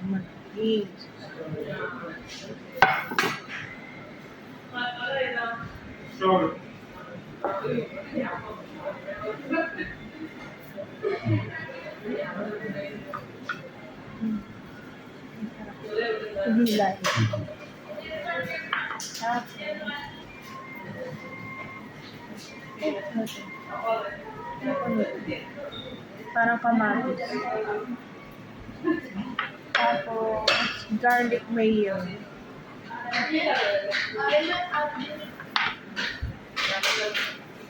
Matamis. Sure. Gulay. Parang kamatis. Tapos, garlic mayo.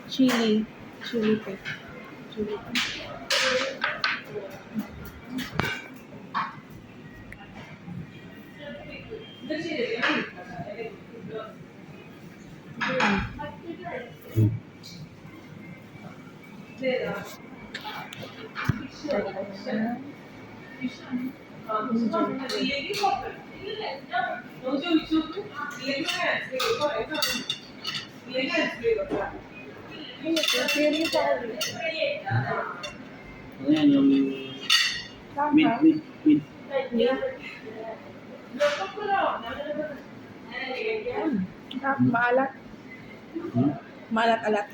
Chili. Chili paste. Chili paste. Ano yan yung meat. Maalat. Hmm? Maalat-alat.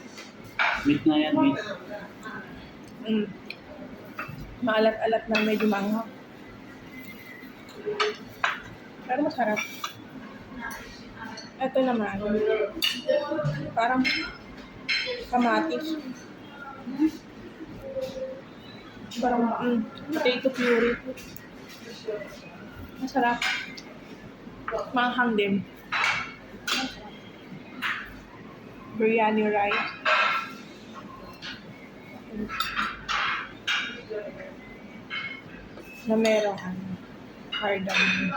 Meat na yan, meat. Maalat-alat na medyo manghang. Pero masarap. Ito naman. Parang kamatis. Parang potato puree. Masarap. Manghang din. Biryani rice. Na merong cardamom.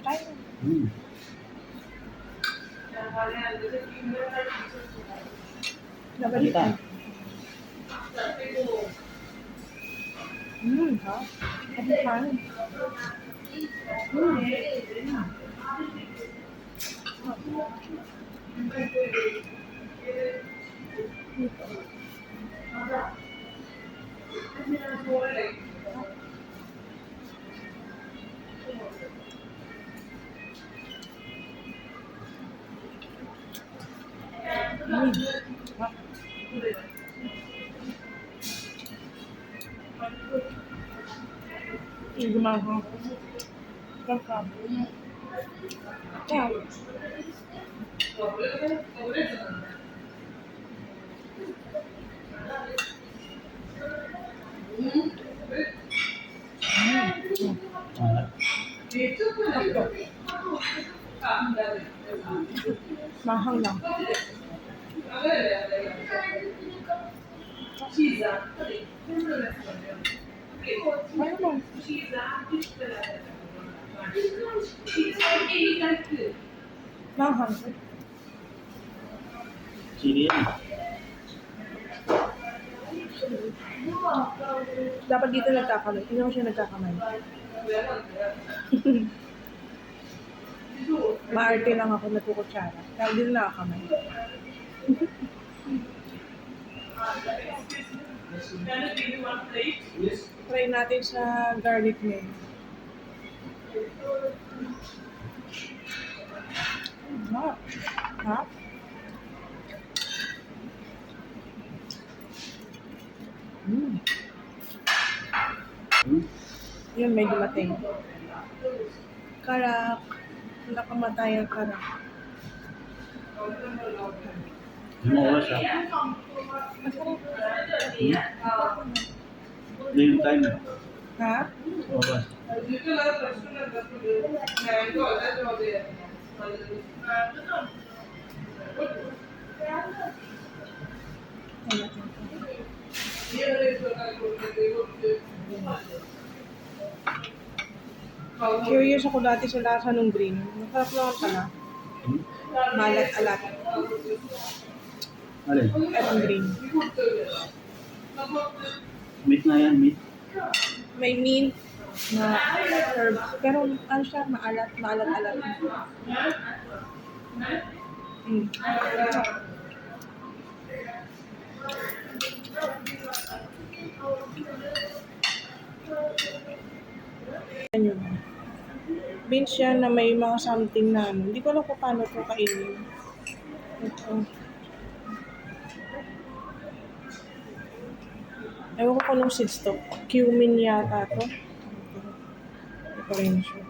Tayo. Nabalikan. Ha? Ano pa? Gumahang. Kakap. Yeah. Mahang lang. Mahang. Chili yan. Dapat dito nagkakamay. Hindi mo siya nagkakamay. Maarte lang ako nagkukutsara. Kaya hindi na nakakamay. Try natin sa garlic mayo. Ha? Yun, may dumating. Karak. Wala kamatay ang karak. Yung oras ha. Masarap. Hindi yung time. Ha? Oras. Curious ako dati sa lasa ng green. Masarap naman pala. Malat-alat. Alin? Etong green. Meat na yan, meat. May mint na herbs. Pero ano siya, maalat-alat. Mm. Yan yun. Beans yan na may mga something na ano. Hindi ko alam kung paano ito kainin. Ito. Ewan ko kung anong seeds to. Cumin yata to. Ito rin siya.